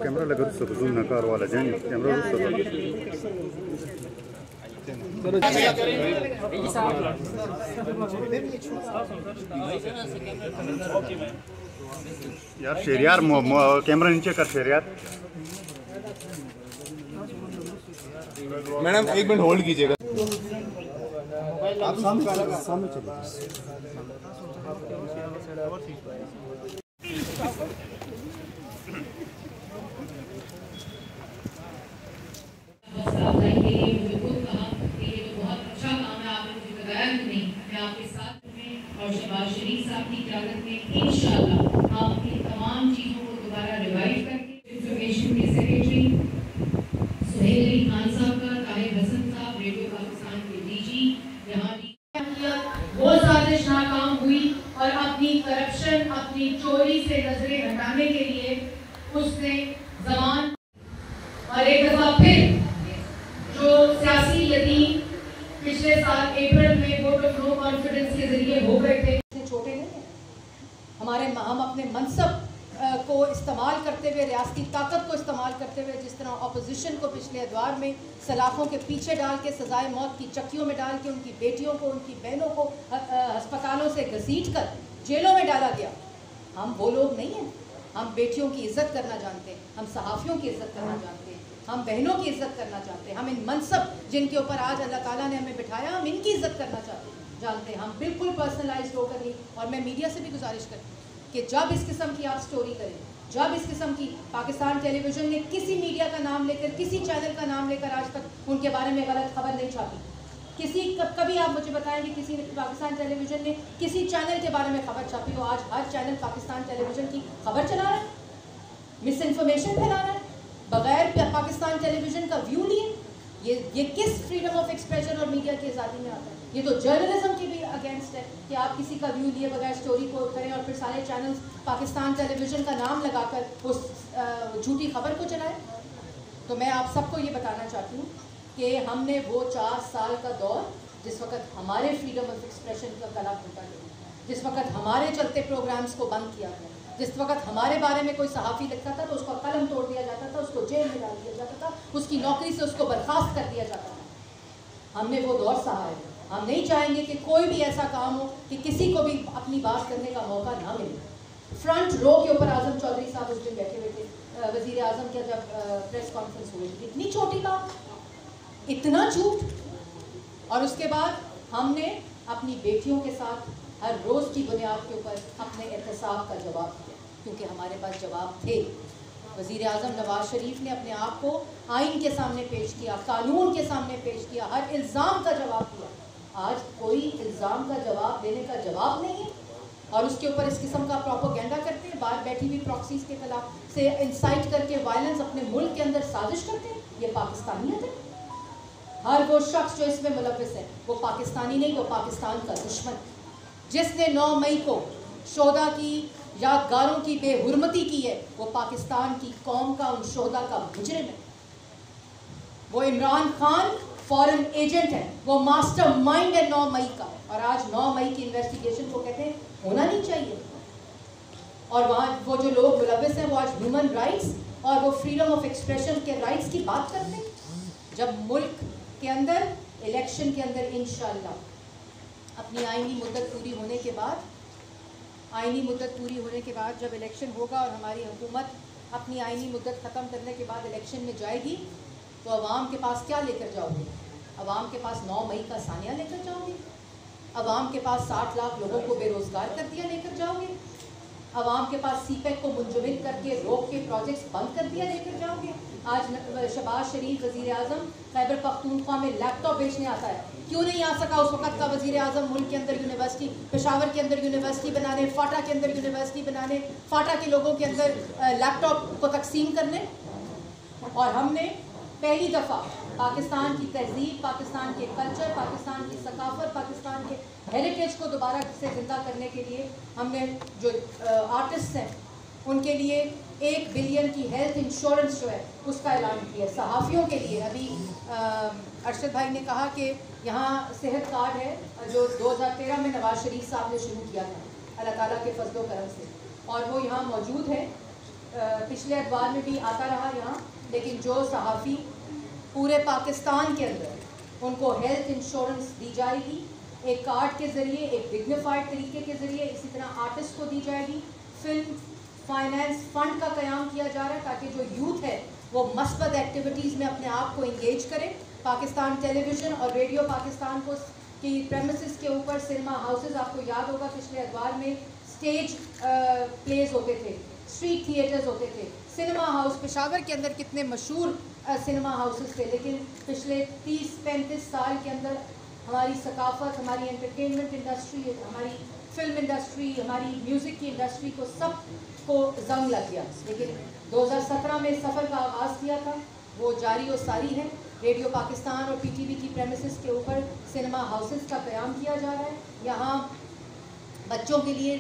Camera لگا تو zoom نہ کار والا جان کیمرہ یار شہریار کیمرہ نیچے کر شہریار میڈم ایک منٹ ہولڈ کیجیے گا آپ سامنے چلیے اور شہباز شریف صاحب کی قیادت میں انشاءاللہ ہم اپنی تمام چیزوں کو دوبارہ ریوائیو کر کے انفارمیشن کے سیکریٹری سہیل علی خان صاحب کا طاہر حسن صاحب ریڈیو پاکستان کے ڈی جی یہاں وہ سازش ناکام ہوئی اور اپنی کرپشن اپنی چوری سے نظریں ہٹانے کے لیے اس نے زمان اور ایک دفعہ پھر جو سیاسی یتیم پچھلے سال اپریل میں ووٹ آف نو کانفیڈنس کے ذریعے ہو گئے تھے چھوٹے نہیں ہیں ہم اپنے منصب کو استعمال کرتے ہوئے ریاستی طاقت کو استعمال کرتے ہوئے جس طرح اپوزیشن کو پچھلے ادوار میں سلاخوں کے پیچھے ڈال کے سزائے موت کی چکیوں میں ڈال کے ان کی بیٹیوں کو ان کی بہنوں کو ہسپتالوں سے گھسیٹ کر جیلوں میں ڈالا گیا. ہم وہ لوگ نہیں ہیں. ہم بیٹیوں کی عزت کرنا جانتے ہیں, ہم صحافیوں کی عزت کرنا جانتے ہیں, ہم بہنوں کی عزت کرنا چاہتے ہیں, ہم ان منصب جن کے اوپر آج اللہ تعالیٰ نے ہمیں بٹھایا ہم ان کی عزت کرنا جانتے ہیں. ہم بالکل پرسنلائزڈ ہو کر نہیں. اور میں میڈیا سے بھی گزارش کرتی ہوں کہ جب اس قسم کی آپ سٹوری کریں, جب اس قسم کی پاکستان ٹیلی ویژن نے کسی میڈیا کا نام لے کر کسی چینل کا نام لے کر آج تک ان کے بارے میں غلط خبر نہیں چھاپی. کبھی آپ مجھے بتائیں کہ کسی پاکستان ٹیلی ویژن نے کسی چینل کے بارے میں خبر چھاپی ہو؟ آج ہر چینل پاکستان ٹیلی ویژن کی خبر چلا رہا ہے, مس انفارمیشن پھیلا رہا ہے بغیر پاکستان ٹیلی ویژن کا ویو لیے. یہ کس فریڈم آف ایکسپریشن اور میڈیا کی آزادی میں آتا ہے؟ یہ تو جرنلزم کی بھی اگینسٹ ہے کہ آپ کسی کا ویو لیے بغیر اسٹوری کو کریں اور پھر سارے چینلز پاکستان ٹیلی ویژن کا نام لگا کر اس جھوٹی خبر کو چلائیں. تو میں آپ سب کو یہ بتانا چاہتی ہوں کہ ہم نے وہ 4 سال کا دور جس وقت ہمارے فریڈم آف ایکسپریشن کا گلا گھونٹا گیا, جس وقت ہمارے چلتے پروگرامز کو بند کیا گیا, جس وقت ہمارے بارے میں کوئی صحافی لکھتا تھا تو اس کا قلم توڑ دیا جاتا تھا, اس کو جیل میں ڈال دیا جاتا تھا, اس کی نوکری سے اس کو برخاست کر دیا جاتا تھا. ہم نے وہ دور سہا ہے. ہم نہیں چاہیں گے کہ کوئی بھی ایسا کام ہو کہ کسی کو بھی اپنی بات کرنے کا موقع نہ ملے. فرنٹ رو کے اوپر اعظم چودھری صاحب اس دن بیٹھے ہوئے تھے, وزیر اعظم کا جب پریس کانفرنس ہوئی تھی. اتنی چھوٹی بات, اتنا جھوٹ. اور اس کے بعد ہم نے اپنی بیٹیوں کے ساتھ ہر روز کی بنیاد کے اوپر اپنے احتساب کا جواب دیا کیونکہ ہمارے پاس جواب تھے. وزیر اعظم نواز شریف نے اپنے آپ کو آئین کے سامنے پیش کیا, قانون کے سامنے پیش کیا, ہر الزام کا جواب دیا. آج کوئی الزام کا جواب دینے کا جواب نہیں ہے اور اس کے اوپر اس قسم کا پروپیگنڈا کرتے ہیں. باہر بیٹھی ہوئی پراکسیز کے خلاف سے انسائٹ کر کے وائلنس اپنے ملک کے اندر سازش کرتے ہیں. یہ پاکستانیت ہے. ہر وہ شخص جو اس میں ملوث ہے وہ پاکستانی نہیں, وہ پاکستان کا دشمن. جس نے 9 مئی کو شہدا کی یادگاروں کی بے حرمتی کی ہے وہ پاکستان کی قوم کا ان شہدا کا مجرم ہے. وہ عمران خان فورن ایجنٹ ہے, وہ ماسٹر مائنڈ ہے 9 مئی کا. اور آج 9 مئی کی انویسٹیگیشن کو کہتے ہیں ہونا نہیں چاہیے. اور وہاں وہ جو لوگ ملوث ہیں وہ آج ہیومن رائٹس اور وہ فریڈم آف ایکسپریشن کے رائٹس کی بات کرتے ہیں. جب ملک کے اندر الیکشن کے اندر انشاءاللہ اپنی آئینی مدت پوری ہونے کے بعد جب الیکشن ہوگا اور ہماری حکومت اپنی آئینی مدت ختم کرنے کے بعد الیکشن میں جائے گی تو عوام کے پاس کیا لے کر جاؤ گے؟ عوام کے پاس 9 مئی کا ثانیہ لے کر جاؤ گے؟ عوام کے پاس 60 لاکھ لوگوں کو بے روزگار کر دیا لے کر جاؤ گے؟ عوام کے پاس سی پیک کو منجمد کر کے روک کے پروجیکٹس بند کر دیا لے کر جاؤ گے؟ آج شہباز شریف وزیر اعظم خیبر پختونخوا میں لیپ ٹاپ بیچنے آتا ہے, کیوں نہیں آ سکا اس وقت کا وزیر اعظم ملک کے اندر یونیورسٹی, پشاور کے اندر یونیورسٹی بنانے, فاٹا کے اندر یونیورسٹی بنانے, فاٹا کے لوگوں کے اندر لیپ ٹاپ کو تقسیم کرنے. اور ہم نے پہلی دفعہ پاکستان کی تہذیب, پاکستان کے کلچر, پاکستان کی ثقافت, پاکستان کے ہیریٹیج کو دوبارہ سے زندہ کرنے کے لیے ہم نے جو آرٹسٹ ہیں ان کے لیے 1 بلین کی ہیلتھ انشورنس جو ہے اس کا اعلان کیا. صحافیوں کے لیے ابھی ارشد بھائی نے کہا کہ یہاں صحت کارڈ ہے جو 2013 میں نواز شریف صاحب نے شروع کیا تھا اللہ تعالیٰ کے فضل و کرم سے. اور وہ یہاں موجود ہے. پچھلے اتوار میں بھی آتا رہا یہاں. لیکن جو صحافی پورے پاکستان کے اندر ان کو ہیلتھ انشورنس دی جائے گی ایک کارڈ کے ذریعے, ایک ڈگنیفائڈ طریقے کے ذریعے, اسی طرح آرٹسٹ کو دی جائے گی. فلم فائنینس فنڈ کا قیام کیا جا رہا ہے تاکہ جو یوتھ ہے وہ مثبت ایکٹیویٹیز میں اپنے آپ کو انگیج کرے. پاکستان ٹیلی ویژن اور ریڈیو پاکستان کو کی پریمیسز کے اوپر سنیما ہاؤسز, آپ کو یاد ہوگا پچھلے اتوار میں اسٹیج پلیز ہوتے تھے, اسٹریٹ تھیٹرز ہوتے تھے. سنیما ہاؤس پشاور کے اندر کتنے مشہور سنیما ہاؤسز تھے, لیکن پچھلے 30-35 سال کے اندر ہماری ثقافت, ہماری انٹرٹینمنٹ انڈسٹری, ہماری فلم انڈسٹری, ہماری میوزک کی انڈسٹری کو سب کو زنگ لگ گیا. لیکن 2017 میں سفر کا آغاز کیا تھا, وہ جاری و ساری ہے. ریڈیو پاکستان اور پی ٹی وی کی پریمیسز کے اوپر سنیما ہاؤسز کا قیام کیا جا رہا ہے. یہاں بچوں کے لیے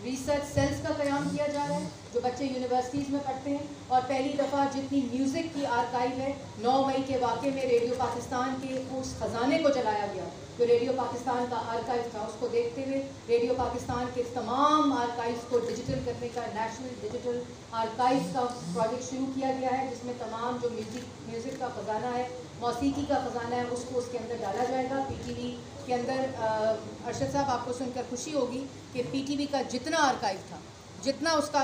ریسرچ سیلز کا قیام کیا جا رہا ہے جو بچے یونیورسٹیز میں پڑھتے ہیں. اور پہلی دفعہ جتنی میوزک کی آرکائیو ہے 9 مئی کے واقعے میں ریڈیو پاکستان کے اس خزانے کو جلایا گیا جو ریڈیو پاکستان کا آرکائیو تھا. اس کو دیکھتے ہوئے ریڈیو پاکستان کے تمام آرکائیوز کو ڈیجیٹل کرنے کا نیشنل ڈیجیٹل آرکائیوز کا پروجیکٹ شروع کیا گیا ہے, جس میں تمام جو میوزک کا خزانہ ہے, موسیقی کا خزانہ ہے, اس کو اس کے اندر ڈالا جائے گا. پی ٹی وی کے اندر ارشد صاحب آپ کو سن کر خوشی ہوگی کہ پی ٹی وی کا جتنا آرکائیو تھا, جتنا اس کا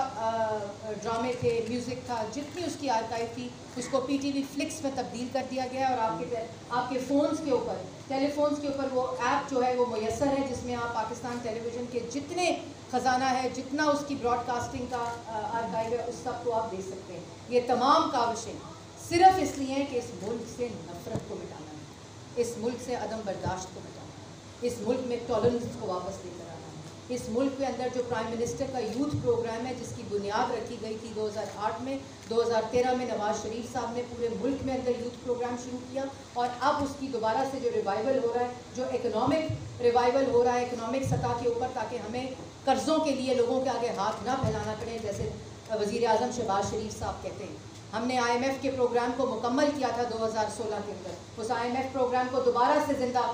ڈرامے تھے, میوزک تھا, جتنی اس کی آرکائیو تھی, اس کو پی ٹی وی فلکس میں تبدیل کر دیا گیا ہے. اور آپ کے فونز کے اوپر, ٹیلی فونز کے اوپر وہ ایپ جو ہے وہ میسر ہے جس میں آپ پاکستان ٹیلی ویژن کے جتنے خزانہ ہے, جتنا اس کی براڈ کاسٹنگ کا آرکائیو ہے, اس سب کو آپ دیکھ سکتے ہیں. یہ تمام کاوشیں صرف اس لیے ہیں کہ اس ملک سے نفرت کو مٹانا ہے, اس ملک سے عدم برداشت کو مٹانا ہے, اس ملک میں ٹالرنس کو واپس لے کر آنا ہے. اس ملک کے اندر جو پرائم منسٹر کا یوتھ پروگرام ہے جس کی بنیاد رکھی گئی تھی 2008 میں, 2013 میں نواز شریف صاحب نے پورے ملک میں اندر یوتھ پروگرام شروع کیا, اور اب اس کی دوبارہ سے جو ریوائول ہو رہا ہے, جو اکنامک ریوائول ہو رہا ہے اکنامک سطح کے اوپر, تاکہ ہمیں قرضوں کے لیے لوگوں کے آگے ہاتھ نہ پھیلانا پڑے, جیسے وزیر اعظم شہباز شریف صاحب کہتے ہیں. ہم نے آئی ایم ایف کے پروگرام کو مکمل کیا تھا 2016 کے اندر. اس آئی ایم ایف پروگرام کو دوبارہ سے زندہ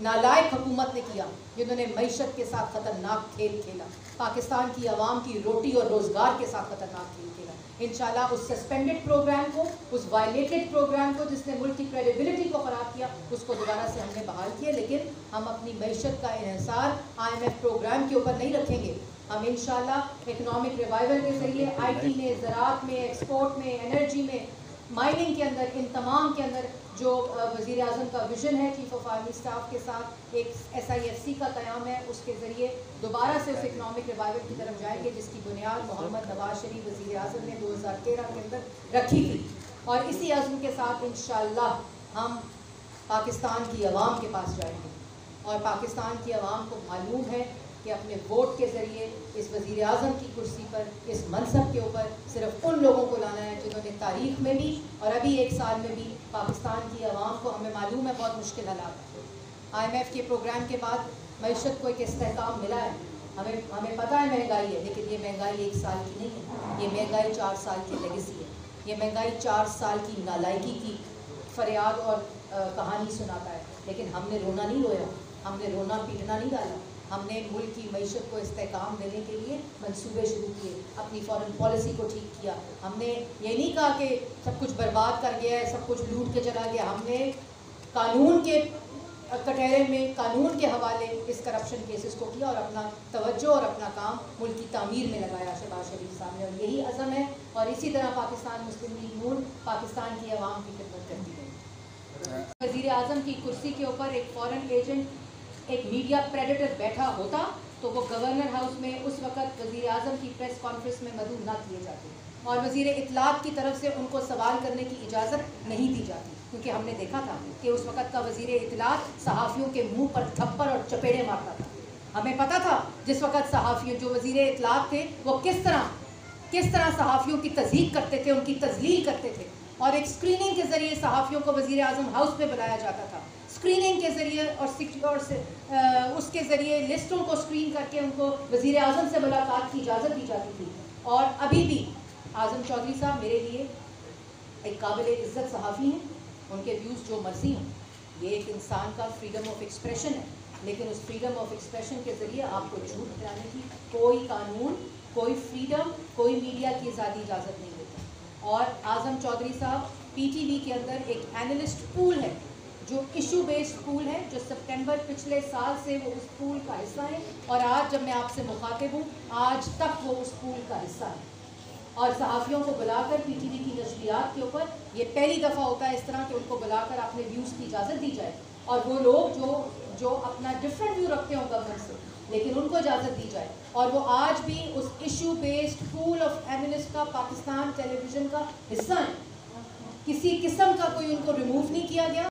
نالائق حکومت نے کیا جنہوں نے معیشت کے ساتھ خطرناک کھیل کھیلا, پاکستان کی عوام کی روٹی اور روزگار کے ساتھ خطرناک کھیل کھیلا. انشاءاللہ اس سسپینڈڈ پروگرام کو, اس وائلیٹڈ پروگرام کو جس نے ملک کی کریڈیبلٹی کو خراب کیا, اس کو دوبارہ سے ہم نے بحال کیا. لیکن ہم اپنی معیشت کا انحصار آئی ایم ایف پروگرام کے اوپر نہیں رکھیں گے. ہم انشاءاللہ اکنامک ریوائول کے ذریعے آئی ٹی میں, زراعت میں, ایکسپورٹ میں, انرجی میں, مائننگ کے اندر, ان تمام کے اندر جو وزیر اعظم کا ویژن ہے چیف آف آرمی اسٹاف کے ساتھ ایک SIFC کا قیام ہے, اس کے ذریعے دوبارہ سے اس اکنامک ریوائول کی طرف جائیں گے جس کی بنیاد محمد نواز شریف وزیر اعظم نے 2013 کے اندر رکھی تھی. اور اسی عزم کے ساتھ انشاءاللہ ہم پاکستان کی عوام کے پاس جائیں گے, اور پاکستان کی عوام کو معلوم ہے کہ اپنے ووٹ کے ذریعے اس وزیر اعظم کی کرسی پر, اس منصب کے اوپر صرف ان لوگوں کو لانا ہے جنہوں نے تاریخ میں بھی اور ابھی 1 سال میں بھی پاکستان کی عوام کو, ہمیں معلوم ہے بہت مشکل حالات. آئی ایم ایف کے پروگرام کے بعد معیشت کو ایک استحکام ملا ہے. ہمیں پتہ ہے مہنگائی ہے, لیکن یہ مہنگائی 1 سال کی نہیں ہے, یہ مہنگائی 4 سال کی لیگیسی ہے. یہ مہنگائی 4 سال کی نالائکی کی فریاد اور کہانی سناتا ہے. لیکن ہم نے رونا نہیں رویا, ہم نے رونا پیٹنا نہیں ڈالا. ہم نے ملک کی معیشت کو استحکام دینے کے لیے منصوبے شروع کیے, اپنی فارن پالیسی کو ٹھیک کیا. ہم نے یہ نہیں کہا کہ سب کچھ برباد کر گیا ہے, سب کچھ لوٹ کے چلا گیا. ہم نے قانون کے کٹہرے میں, قانون کے حوالے اس کرپشن کیسز کو کیا, اور اپنا توجہ اور اپنا کام ملک کی تعمیر میں لگایا شہباز شریف صاحب نے. اور یہی عزم ہے, اور اسی طرح پاکستان مسلم لیگ نون پاکستان کی عوام کی خدمت کرتی ہے. وزیر اعظم کی کرسی کے اوپر ایک فارن ایجنٹ, ایک میڈیا پریڈیٹر بیٹھا ہوتا تو وہ گورنر ہاؤس میں اس وقت وزیر اعظم کی پریس کانفرنس میں مدعو نہ کیے جاتے, اور وزیر اطلاعات کی طرف سے ان کو سوال کرنے کی اجازت نہیں دی جاتی, کیونکہ ہم نے دیکھا تھا کہ اس وقت کا وزیر اطلاعات صحافیوں کے منہ پر تھپڑ اور چپیڑے مارتا تھا. ہمیں پتہ تھا جس وقت صحافیوں, جو وزیر اطلاعات تھے, وہ کس طرح صحافیوں کی تضحیک کرتے تھے, ان کی تذلیل کرتے تھے. اور ایک اسکریننگ کے ذریعے صحافیوں کو وزیر اعظم ہاؤس پہ بلایا جاتا تھا, اسکریننگ کے ذریعے اور اس کے ذریعے لسٹوں کو اسکرین کر کے ان کو وزیر اعظم سے ملاقات کی اجازت دی جاتی تھی. اور ابھی بھی اعظم چودھری صاحب میرے لیے ایک قابل عزت صحافی ہیں, ان کے ویوز جو مرضی ہوں. یہ ایک انسان کا فریڈم آف ایکسپریشن ہے, لیکن اس فریڈم آف ایکسپریشن کے ذریعے آپ کو جھوٹ پھیلانے کی کوئی قانون کوئی فریڈم کوئی میڈیا کی ذاتی اجازت نہیں دیتا. اور اعظم چودھری صاحب پی ٹی وی کے اندر ایک اینالسٹ پول ہے جو ایشو بیسڈ پول ہے, جو سپٹمبر پچھلے سال سے وہ اس پول کا حصہ ہے, اور آج جب میں آپ سے مخاطب ہوں آج تک وہ اس پول کا حصہ ہے. اور صحافیوں کو بلا کر پی ٹی وی کی نشریات کے اوپر یہ پہلی دفعہ ہوتا ہے اس طرح کہ ان کو بلا کر اپنے ویوز کی اجازت دی جائے, اور وہ لوگ جو اپنا ڈفرینٹ ویو رکھتے ہوں گورنمنٹ سے لیکن ان کو اجازت دی جائے, اور وہ آج بھی اس issue based poll of analyst کا پاکستان ٹیلی ویژن کا حصہ ہیں. کسی قسم کا کوئی ان کو ریموو نہیں کیا گیا.